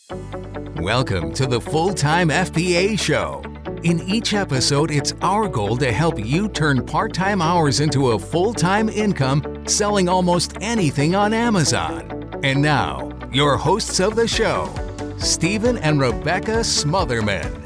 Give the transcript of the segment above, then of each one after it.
Welcome to the Full-Time FBA Show. In each episode, it's our goal to help you turn part-time hours into a full-time income selling almost anything on Amazon. And now, your hosts of the show, Stephen and Rebecca Smotherman.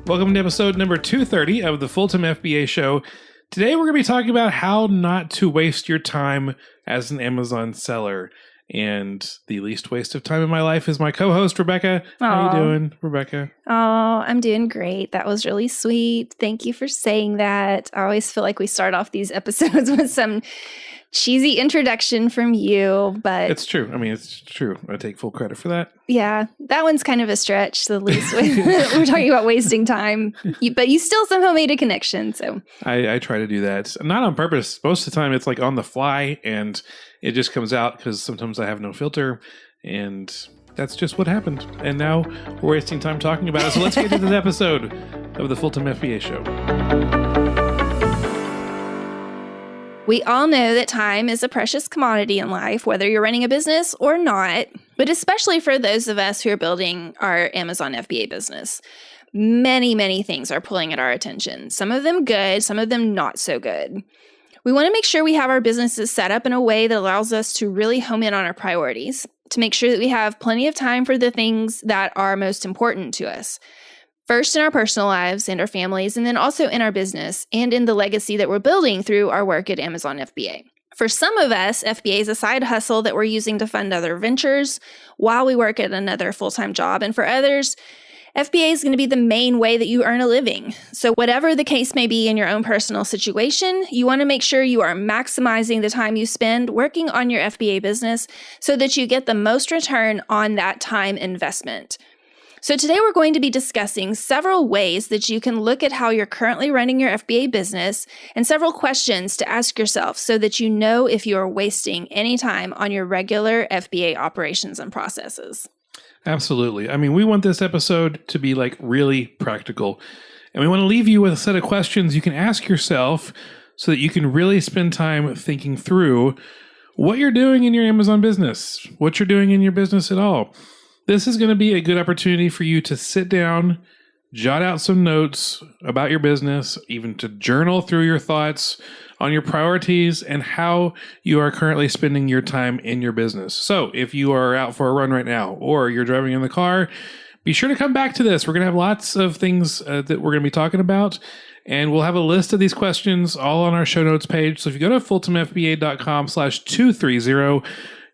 Welcome to episode number 230 of the Full-Time FBA Show. Today, we're going to be talking about how not to waste your time as an Amazon seller. And the least waste of time in my life is my co-host, Rebecca. How you doing, Rebecca? Oh, I'm doing great. That was really sweet. Thank you for saying that. I always feel like we start off these episodes with some cheesy introduction from you, but... It's true. I mean, it's true. I take full credit for that. Yeah, that one's kind of a stretch, the least. We're talking about wasting time, but you still somehow made a connection, so... I try to do that. Not on purpose. Most of the time, it's like on the fly, and it just comes out because sometimes I have no filter, and that's just what happened. And now we're wasting time talking about it, so let's get into this episode of the Full-Time FBA Show. We all know that time is a precious commodity in life, whether you're running a business or not, but especially for those of us who are building our Amazon FBA business. Many things are pulling at our attention. Some of them good, some of them not so good. We want to make sure we have our businesses set up in a way that allows us to really home in on our priorities, to make sure that we have plenty of time for the things that are most important to us. First in our personal lives and our families, and then also in our business and in the legacy that we're building through our work at Amazon FBA. For some of us, FBA is a side hustle that we're using to fund other ventures while we work at another full-time job. And for others, FBA is going to be the main way that you earn a living. So whatever the case may be in your own personal situation, you want to make sure you are maximizing the time you spend working on your FBA business so that you get the most return on that time investment. So today we're going to be discussing several ways that you can look at how you're currently running your FBA business and several questions to ask yourself so that you know if you are wasting any time on your regular FBA operations and processes. Absolutely. I mean, we want this episode to be like really practical. And we want to leave you with a set of questions you can ask yourself so that you can really spend time thinking through what you're doing in your Amazon business, what you're doing in your business at all. This is going to be a good opportunity for you to sit down, jot out some notes about your business, even to journal through your thoughts on your priorities and how you are currently spending your time in your business. So if you are out for a run right now or you're driving in the car, be sure to come back to this. We're going to have lots of things that we're going to be talking about, and we'll have a list of these questions all on our show notes page. So if you go to fulltimefba.com/230,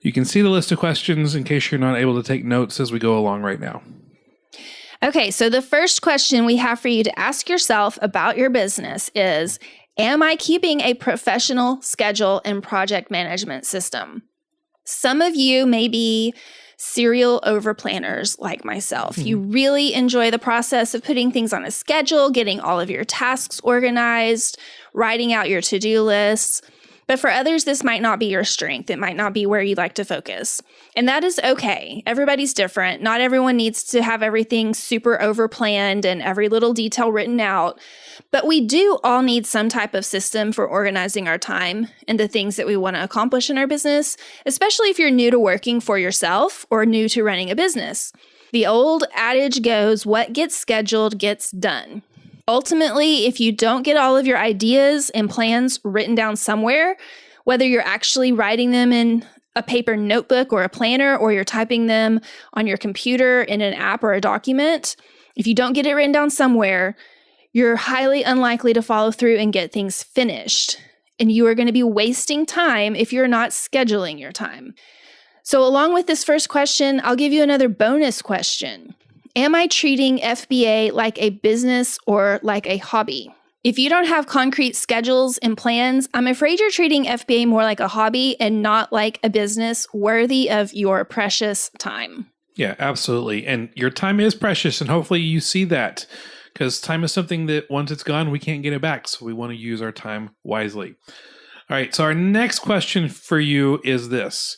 you can see the list of questions in case you're not able to take notes as we go along right now. Okay, so the first question we have for you to ask yourself about your business is, am I keeping a professional schedule and project management system? Some of you may be serial overplanners like myself. You really enjoy the process of putting things on a schedule, getting all of your tasks organized, writing out your to-do lists. But for others, this might not be your strength. It might not be where you like to focus. And that is okay. Everybody's different. Not everyone needs to have everything super overplanned and every little detail written out. But we do all need some type of system for organizing our time and the things that we want to accomplish in our business, especially if you're new to working for yourself or new to running a business. The old adage goes, what gets scheduled gets done. Ultimately, if you don't get all of your ideas and plans written down somewhere, whether you're actually writing them in a paper notebook or a planner, or you're typing them on your computer in an app or a document, if you don't get it written down somewhere, you're highly unlikely to follow through and get things finished. And you are going to be wasting time if you're not scheduling your time. So along with this first question, I'll give you another bonus question. Am I treating FBA like a business or like a hobby? If you don't have concrete schedules and plans, I'm afraid you're treating FBA more like a hobby and not like a business worthy of your precious time. Yeah, absolutely. And your time is precious, and hopefully you see that, because time is something that once it's gone, we can't get it back. So we want to use our time wisely. All right, so our next question for you is this.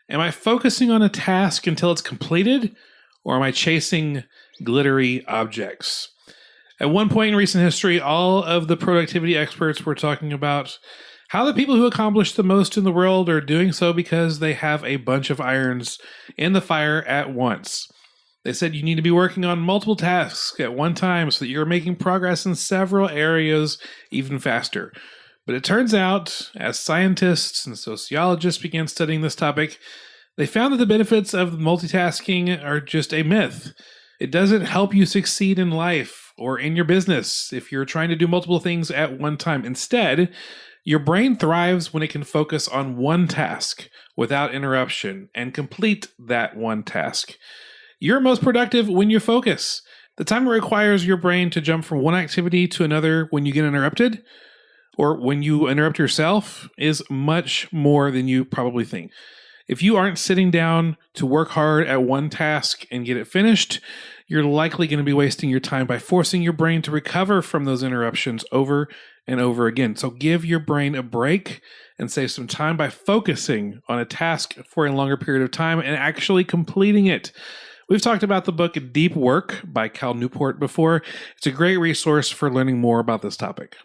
Am I focusing on a task until it's completed? Or am I chasing glittery objects? At one point in recent history, all of the productivity experts were talking about How the people who accomplish the most in the world are doing so because they have a bunch of irons in the fire at once. They said you need to be working on multiple tasks at one time so that you're making progress in several areas even faster. But it turns out, as scientists and sociologists began studying this topic, they found that the benefits of multitasking are just a myth. It doesn't help you succeed in life or in your business if you're trying to do multiple things at one time. Instead, your brain thrives when it can focus on one task without interruption and complete that one task. You're most productive when you focus. The time it requires your brain to jump from one activity to another when you get interrupted, or when you interrupt yourself, is much more than you probably think. If you aren't sitting down to work hard at one task and get it finished, you're likely going to be wasting your time by forcing your brain to recover from those interruptions over and over again. So give your brain a break and save some time by focusing on a task for a longer period of time and actually completing it. We've talked about the book Deep Work by Cal Newport before. It's a great resource for learning more about this topic.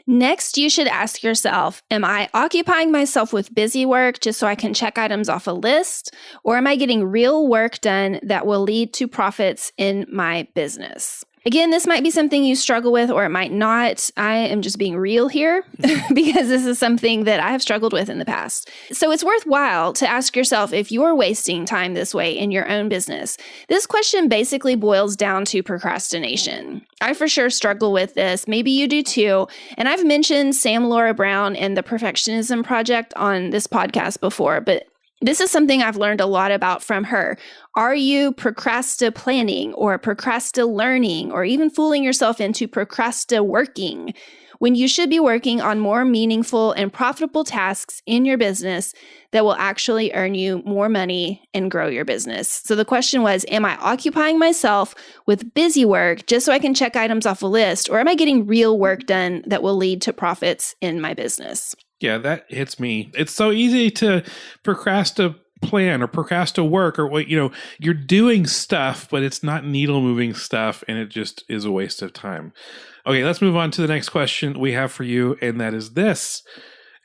Next, you should ask yourself, am I occupying myself with busy work just so I can check items off a list? Or am I getting real work done that will lead to profits in my business? Again, this might be something you struggle with, or it might not. I am just being real here because this is something that I have struggled with in the past. So it's worthwhile to ask yourself if you're wasting time this way in your own business. This question basically boils down to procrastination. I for sure struggle with this. Maybe you do too. And I've mentioned Sam Laura Brown and the Perfectionism Project on this podcast before, but this is something I've learned a lot about from her. Are you procrastinating or procrastinating or even fooling yourself into working when you should be working on more meaningful and profitable tasks in your business that will actually earn you more money and grow your business? So the question was, am I occupying myself with busy work just so I can check items off a list, or am I getting real work done that will lead to profits in my business? Yeah, that hits me. It's so easy to procrastinate plan or procrastinate work, or what, you're doing stuff, but it's not needle moving stuff, and it just is a waste of time. Okay, let's move on to the next question we have for you, and that is this.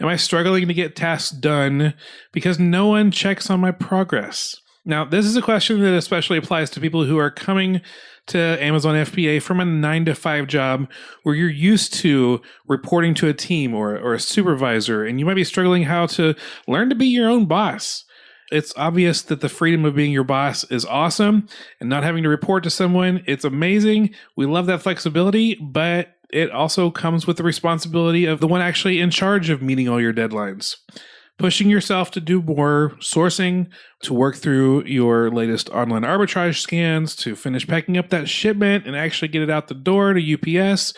Am I struggling to get tasks done because no one checks on my progress? Now, this is a question that especially applies to people who are coming to Amazon FBA from a 9-to-5 job where you're used to reporting to a team or a supervisor, and you might be struggling how to learn to be your own boss. It's obvious that the freedom of being your boss is awesome, and not having to report to someone, it's amazing. We love that flexibility, but it also comes with the responsibility of the one actually in charge of meeting all your deadlines. Pushing yourself to do more sourcing, to work through your latest online arbitrage scans, to finish packing up that shipment and actually get it out the door to UPS.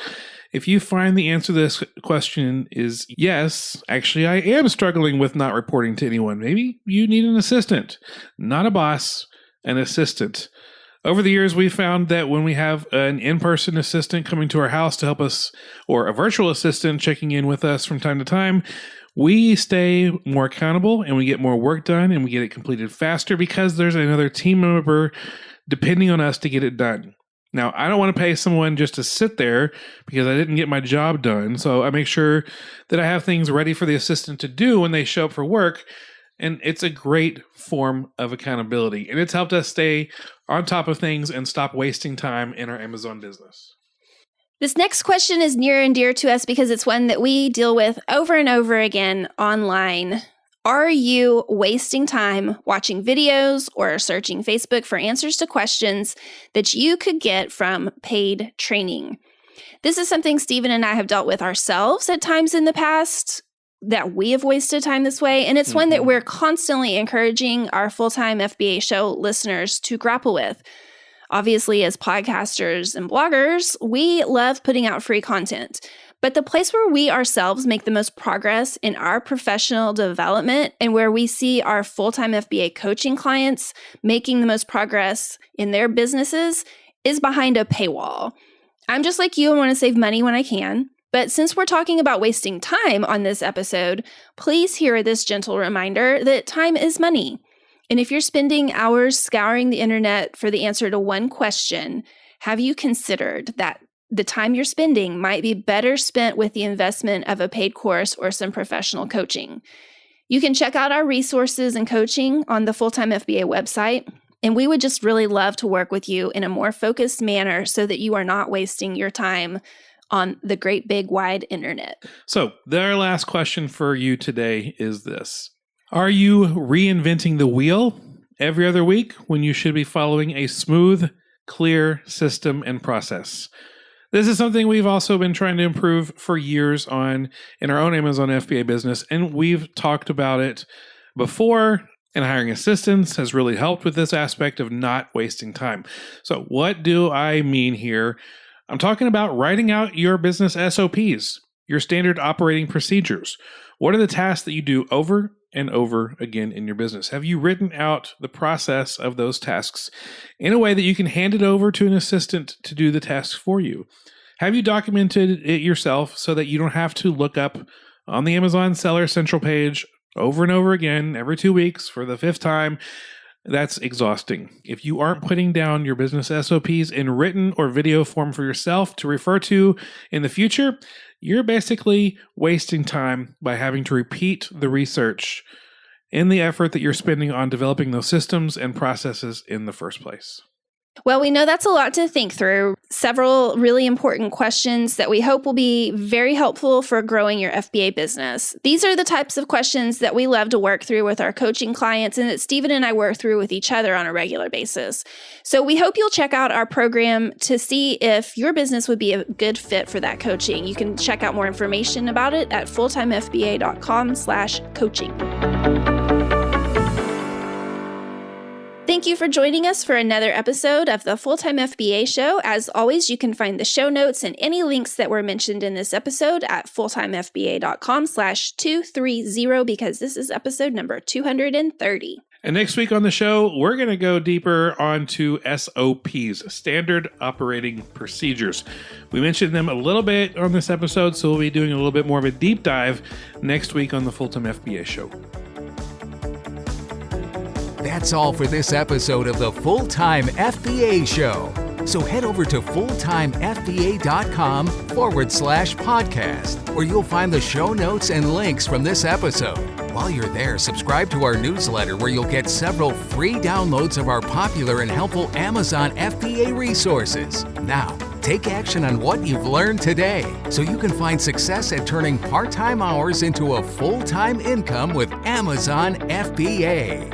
If you find the answer to this question is yes, actually I am struggling with not reporting to anyone, maybe you need an assistant, not a boss, an assistant. Over the years, we've found that when we have an in-person assistant coming to our house to help us, or a virtual assistant checking in with us from time to time, we stay more accountable and we get more work done and we get it completed faster because there's another team member depending on us to get it done. Now, I don't want to pay someone just to sit there because I didn't get my job done. So I make sure that I have things ready for the assistant to do when they show up for work. And it's a great form of accountability. And it's helped us stay on top of things and stop wasting time in our Amazon business. This next question is near and dear to us because it's one that we deal with over and over again online. Are you wasting time watching videos or searching Facebook for answers to questions that you could get from paid training? This is something Stephen and I have dealt with ourselves at times in the past, that we have wasted time this way. And it's one that we're constantly encouraging our Full-Time FBA Show listeners to grapple with. Obviously, as podcasters and bloggers, we love putting out free content. But the place where we ourselves make the most progress in our professional development and where we see our full-time FBA coaching clients making the most progress in their businesses is behind a paywall. I'm just like you and want to save money when I can. But since we're talking about wasting time on this episode, please hear this gentle reminder that time is money. And if you're spending hours scouring the internet for the answer to one question, have you considered that the time you're spending might be better spent with the investment of a paid course or some professional coaching. You can check out our resources and coaching on the Full-Time FBA website, and we would just really love to work with you in a more focused manner so that you are not wasting your time on the great big wide internet. So, our last question for you today is this. Are you reinventing the wheel every other week when you should be following a smooth, clear system and process? This is something we've also been trying to improve for years in our own Amazon FBA business, and we've talked about it before, and hiring assistants has really helped with this aspect of not wasting time. So what do I mean here? I'm talking about writing out your business SOPs, your standard operating procedures. What are the tasks that you do over and over again in your business? Have you written out the process of those tasks in a way that you can hand it over to an assistant to do the tasks for you? Have you documented it yourself so that you don't have to look up on the Amazon Seller Central page over and over again every 2 weeks for the 5th time? That's exhausting. If you aren't putting down your business SOPs in written or video form for yourself to refer to in the future, you're basically wasting time by having to repeat the research in the effort that you're spending on developing those systems and processes in the first place. Well, we know that's a lot to think through. Several really important questions that we hope will be very helpful for growing your FBA business. These are the types of questions that we love to work through with our coaching clients and that Stephen and I work through with each other on a regular basis. So we hope you'll check out our program to see if your business would be a good fit for that coaching. You can check out more information about it at fulltimefba.com/coaching. Thank you for joining us for another episode of the Full-Time FBA Show. As always, you can find the show notes and any links that were mentioned in this episode at fulltimefba.com/230 because this is episode number 230. And next week on the show, we're going to go deeper onto SOPs, Standard Operating Procedures. We mentioned them a little bit on this episode, so we'll be doing a little bit more of a deep dive next week on the Full-Time FBA Show. That's all for this episode of the Full-Time FBA Show. So head over to fulltimefba.com/podcast, where you'll find the show notes and links from this episode. While you're there, subscribe to our newsletter where you'll get several free downloads of our popular and helpful Amazon FBA resources. Now, take action on what you've learned today so you can find success at turning part-time hours into a full-time income with Amazon FBA.